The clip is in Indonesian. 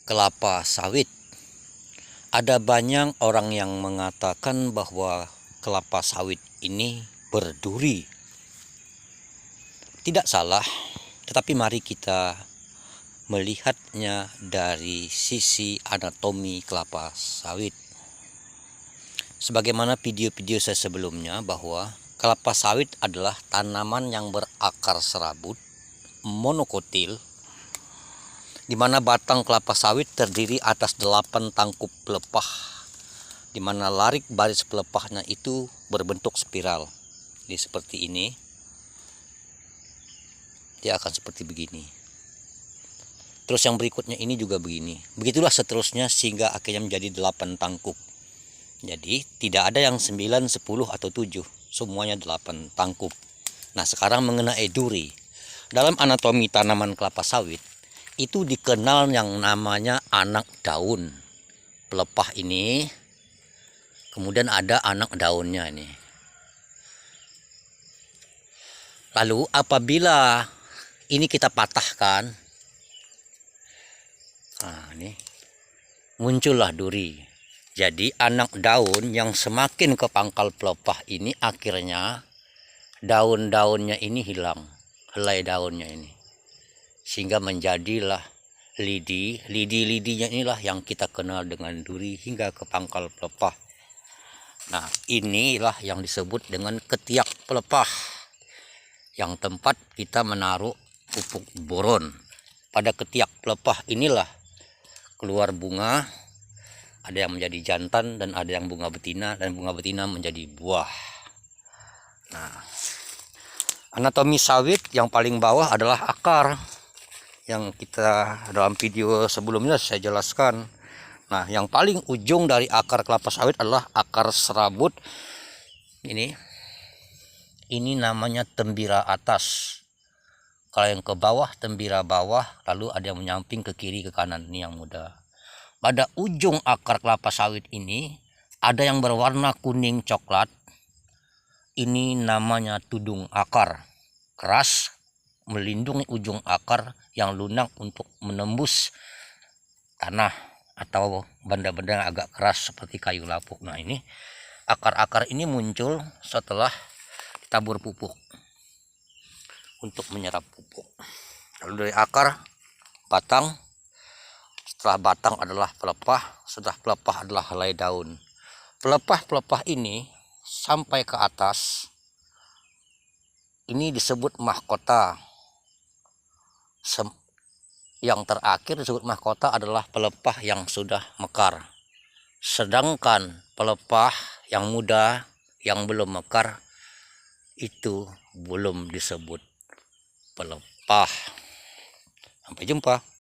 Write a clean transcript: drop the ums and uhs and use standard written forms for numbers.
kelapa sawit. Ada banyak orang yang mengatakan bahwa kelapa sawit ini berduri. Tidak salah, tetapi mari kita melihatnya dari sisi anatomi kelapa sawit. Sebagaimana video-video saya sebelumnya, bahwa kelapa sawit adalah tanaman yang berakar serabut monokotil, di mana batang kelapa sawit terdiri atas 8 tangkup pelepah, di mana larik baris pelepahnya itu berbentuk spiral. Jadi seperti ini, dia akan seperti begini. Terus yang berikutnya ini juga begini. Begitulah seterusnya sehingga akhirnya menjadi 8 tangkup. Jadi tidak ada yang 9, 10 atau 7, semuanya 8 tangkup. Nah, sekarang mengenai duri. Dalam anatomi tanaman kelapa sawit itu dikenal yang namanya anak daun pelepah ini, kemudian ada anak daunnya ini. Lalu apabila ini kita patahkan, nah ini muncullah duri. Jadi anak daun yang semakin ke pangkal pelepah ini, akhirnya daun-daunnya ini hilang, helai daunnya ini, sehingga menjadilah lidi. Lidi-lidinya inilah yang kita kenal dengan duri hingga ke pangkal pelepah. Nah, inilah yang disebut dengan ketiak pelepah, yang tempat kita menaruh pupuk boron. Pada ketiak pelepah inilah keluar bunga, ada yang menjadi jantan dan ada yang bunga betina, dan bunga betina menjadi buah. Nah, anatomi sawit yang paling bawah adalah akar, yang kita dalam video sebelumnya saya jelaskan. Nah, yang paling ujung dari akar kelapa sawit adalah akar serabut ini namanya tembira atas. Kalau yang ke bawah tembira bawah, lalu ada yang menyamping ke kiri ke kanan, ini yang muda. Pada ujung akar kelapa sawit ini ada yang berwarna kuning coklat, ini namanya tudung akar, keras, melindungi ujung akar yang lunak untuk menembus tanah atau benda-benda yang agak keras seperti kayu lapuk. Nah, ini akar-akar ini muncul setelah tabur pupuk untuk menyerap pupuk. Lalu dari akar, batang, setelah batang adalah pelepah, setelah pelepah adalah helai daun. Pelepah-pelepah ini sampai ke atas ini disebut mahkota. Yang terakhir disebut mahkota adalah pelepah yang sudah mekar. Sedangkan pelepah yang muda yang belum mekar itu belum disebut pelepah. Sampai jumpa.